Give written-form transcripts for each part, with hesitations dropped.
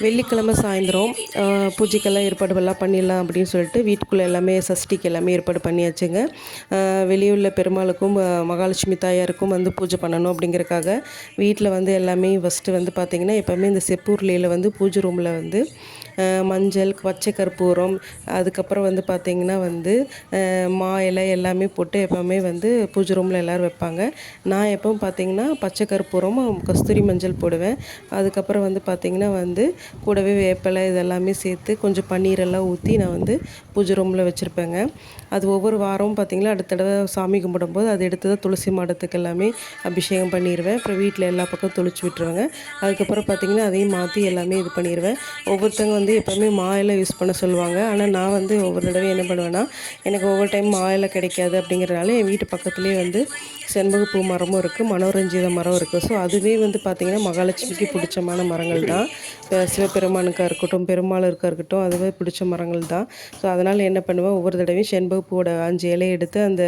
வெள்ளிக்கிழமை சாயந்தரம் பூஜைக்கெல்லாம் ஏற்பாடுகள்லாம் பண்ணிடலாம் அப்படின்னு சொல்லிட்டு வீட்டுக்குள்ளே எல்லாமே சஷ்டிக்கு எல்லாமே ஏற்பாடு பண்ணியாச்சுங்க. வெளியுள்ள பெருமாளுக்கும் மகாலட்சுமி தாயாருக்கும் வந்து பூஜை பண்ணணும் அப்படிங்கிறக்காக வீட்டில் வந்து எல்லாமே ஃபஸ்ட்டு வந்து பார்த்திங்கன்னா எப்போவுமே இந்த செப்பூர்லையில் வந்து பூஜை ரூமில் வந்து மஞ்சள் பச்சை கற்பூரம் அதுக்கப்புறம் வந்து பார்த்திங்கன்னா வந்து மா இலை எல்லாமே போட்டு எப்போவுமே வந்து பூஜை ரூமில் எல்லோரும் வைப்பாங்க. நான் எப்பவும் பார்த்திங்கன்னா பச்சை கற்பூரம் கஸ்தூரி மஞ்சள் போடுவேன். அதுக்கப்புறம் வந்து பார்த்திங்கன்னா வந்து கூடவே வேப்பிலை இதெல்லாமே சேர்த்து கொஞ்சம் பன்னீரெல்லாம் ஊற்றி நான் வந்து பூஜை ரூமில் வச்சுருப்பேங்க. அது ஒவ்வொரு வாரமும் பார்த்திங்கன்னா அடுத்த தடவை சாமி கும்பிடும்போது அதை எடுத்து தான் துளசி மாடத்துக்கு எல்லாமே அபிஷேகம் பண்ணிடுவேன். அப்புறம் வீட்டில் எல்லா பக்கம் தொளிச்சு விட்டுருவேங்க. அதுக்கப்புறம் பார்த்திங்கன்னா அதையும் மாற்றி எல்லாமே இது பண்ணிடுவேன். ஒவ்வொருத்தவங்க வந்து எப்போவுமே மா இலை யூஸ் பண்ண சொல்லுவாங்க. ஆனால் நான் வந்து ஒவ்வொரு தடவையும் என்ன பண்ணுவேன்னா, எனக்கு ஒவ்வொரு டைம் மா இலை கிடைக்காது அப்படிங்கிறனால என் வீட்டு பக்கத்துலேயே வந்து செண்பகப்பூ மரமும் இருக்குது, மனோரஞ்சித மரம் இருக்குது. ஸோ அதுவே வந்து பார்த்திங்கன்னா மகாலட்சுமிக்கு பிடிச்சமான மரங்கள் தான். சிவபெருமானுக்காக இருக்கட்டும், பெருமாளுக்காக இருக்கட்டும், அதுவே பிடிச்ச மரங்கள் தான். ஸோ அதனால் என்ன பண்ணுவேன், ஒவ்வொரு தடவையும் செண்பகப்பூவோட 5 இலையை எடுத்து அந்த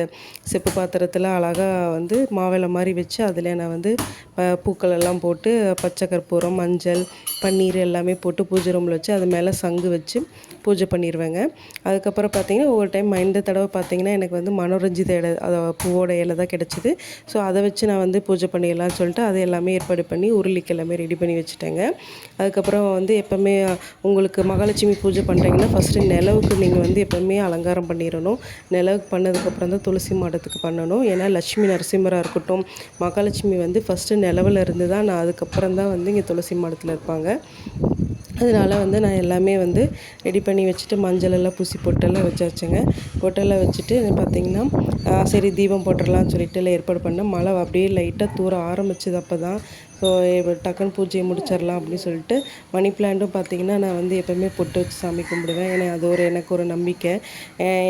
செப்பு பாத்திரத்தில் அழகாக வந்து மாவிலை மாதிரி வச்சு அதில் நான் வந்து பூக்கள் எல்லாம் போட்டு பச்சை கற்பூரம், மஞ்சள், பன்னீர் எல்லாமே போட்டு பூஜை ரூமில் வச்சு அது மேலே சங்கு வச்சு பூஜை பண்ணிடுவேங்க. அதுக்கப்புறம் பார்த்திங்கன்னா ஒவ்வொரு டைம் இந்த தடவை பார்த்திங்கன்னா எனக்கு வந்து மனோரஞ்சித இலை பூவோட இலை தான் கிடச்சிது. ஸோ அதை வச்சு நான் வந்து பூஜை பண்ணிடலான்னு சொல்லிட்டு அதை எல்லாமே ஏற்பாடு பண்ணி உருளிக்கு எல்லாமே ரெடி பண்ணி வச்சுட்டேங்க. அதுக்கப்புறம் வந்து எப்போவுமே உங்களுக்கு மகாலட்சுமி பூஜை பண்ணுறீங்கன்னா ஃபஸ்ட்டு நிலவுக்கு நீங்கள் வந்து எப்போவுமே அலங்காரம் பண்ணிடணும். நிலவுக்கு பண்ணதுக்கப்புறம் தான் துளசி மாடத்துக்கு பண்ணணும். ஏன்னா லட்சுமி நரசிம்மராக இருக்கட்டும், மகாலட்சுமி வந்து ஃபஸ்ட்டு நிலவில் இருந்து தான் நான் அதுக்கப்புறம் தான் வந்து இங்கே துளசி மாடத்தில் இருப்பாங்க. அதனால் வந்து நான் எல்லாமே வந்து ரெடி பண்ணி வச்சுட்டு மஞ்சள் எல்லாம் பூசி பொட்டெல்லாம் வச்சாச்சுங்க. பொட்டெல்லாம் வச்சுட்டு பார்த்திங்கன்னா சரி தீபம் போட்டுடலான்னு சொல்லிட்டு எல்லாம் ஏற்பாடு பண்ணேன். மழை அப்படியே லைட்டாக தூர ஆரம்பிச்சது அப்போ தான். ஸோ டக்குன்னு பூஜையை முடிச்சிடலாம் அப்படின்னு சொல்லிட்டு மணி பிளான்ட்டும் பார்த்திங்கன்னா நான் வந்து எப்போவுமே பொட்டு வச்சு சாமி கும்பிடுவேன். ஏன்னா அது எனக்கு ஒரு நம்பிக்கை.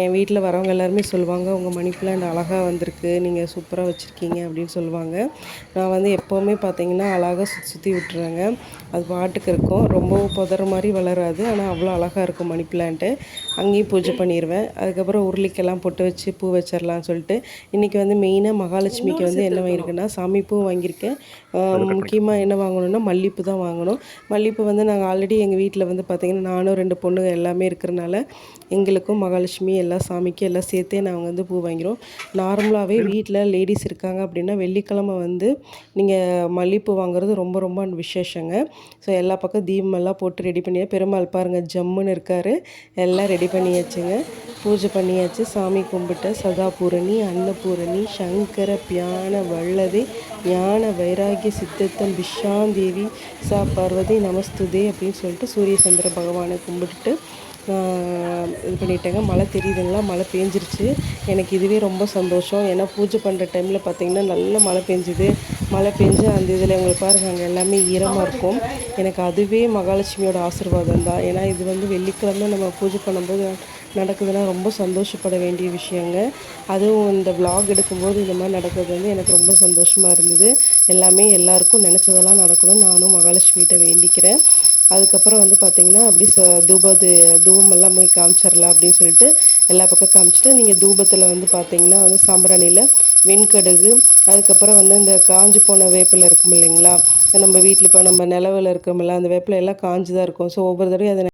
என் வீட்டில் வரவங்க எல்லாருமே சொல்லுவாங்க, உங்கள் மணி பிளான்ட் அழகாக வந்திருக்கு, நீங்கள் சூப்பராக வச்சுருக்கீங்க அப்படின்னு சொல்லுவாங்க. நான் வந்து எப்போவுமே பார்த்திங்கன்னா அழகாக சுற்றி விட்டுருவேங்க. அது பாட்டுக்கு இருக்கும், ரொம்பவும் புதற மாதிரி வளராது, ஆனால் அவ்வளோ அழகாக இருக்கும் மணி பிளான்ட்டு. அங்கேயும் பூஜை பண்ணிடுவேன். அதுக்கப்புறம் உருளிக்கெல்லாம் பொட்டு வச்சு பூ வச்சிடலான்னு சொல்லிட்டு இன்றைக்கி வந்து மெயினாக மகாலட்சுமிக்கு வந்து என்ன வாங்கியிருக்கேன்னா சாமி பூ வாங்கியிருக்கேன். முக்கியமாக என்ன வாங்கணும்னா மல்லிகைப்பூ தான் வாங்கணும். மல்லிகைப்பூ வந்து நாங்கள் ஆல்ரெடி எங்கள் வீட்டில் வந்து பார்த்திங்கன்னா நானும் 2 பொண்ணுங்க எல்லாமே இருக்கிறனால எங்களுக்கும் மகாலட்சுமி எல்லா சாமிக்கும் எல்லாம் சேர்த்தே நாங்கள் வந்து பூ வாங்கிடுவோம். நார்மலாகவே வீட்டில் லேடிஸ் இருக்காங்க அப்படின்னா வெள்ளிக்கிழமை வந்து நீங்கள் மல்லிகைப்பூ வாங்குறது ரொம்ப ரொம்ப விசேஷங்க. ஸோ எல்லா பக்கம் தீபமெல்லாம் போட்டு ரெடி பண்ணி பெருமாள் பாருங்கள் ஜம்முன்னு இருக்கார். எல்லாம் ரெடி பண்ணியாச்சுங்க. பூஜை பண்ணியாச்சு. சாமி கும்பிட்ட சதாபூரணி, அன்னபூரணி, சங்கர பியான வல்லதே ஞான வைராகிய சித்தத்தம் பிஷாந்தேவி சா பார்வதி நமஸ்துதே அப்படின்னு சொல்லிட்டு சூரிய சந்திர பகவானை கும்பிட்டுட்டு இது பண்ணிட்டேங்க. மழை தெரியுதுங்களா, மழை பெஞ்சிருச்சு. எனக்கு இதுவே ரொம்ப சந்தோஷம். ஏன்னா பூஜை பண்ணுற டைமில் பார்த்திங்கன்னா நல்ல மழை பெஞ்சுது. மழை பெஞ்சு அந்த இதில் எங்களுக்கு பாருங்கள் அங்கே எல்லாமே ஈரமாக இருக்கும். எனக்கு அதுவே மகாலட்சுமியோட ஆசீர்வாதம் தான். ஏன்னா இது வந்து வெள்ளிக்கிழமை நம்ம பூஜை பண்ணும்போது நடக்குதுன்னா ரொம்ப சந்தோஷப்பட வேண்டிய விஷயங்க. அதுவும் இந்த விலாக் எடுக்கும்போது இந்த மாதிரி நடக்கிறது வந்து எனக்கு ரொம்ப சந்தோஷமாக இருந்தது. எல்லாமே எல்லாருக்கும் நினச்சதெல்லாம் நடக்கணும்னு நானும் மகாலட்சுமிகிட்ட வேண்டிக்கிறேன். அதுக்கப்புறம் வந்து பார்த்திங்கன்னா அப்படி தூபமெல்லாம் போய் காமிச்சிடலாம் அப்படின்னு சொல்லிட்டு எல்லா பக்கம் காமிச்சிட்டு நீங்கள் தூபத்தில் வந்து பார்த்திங்கன்னா வந்து சாம்பிராணியில் வெண்கடுகு, அதுக்கப்புறம் வந்து இந்த காஞ்சி போன வேப்பிலை இருக்கும் இல்லைங்களா, நம்ம வீட்டில் இப்போ நம்ம நிலவில் இருக்கோம்ல அந்த வேப்பிலை எல்லாம் காஞ்சி தான் இருக்கும். ஸோ ஒவ்வொரு தடவையும் அதை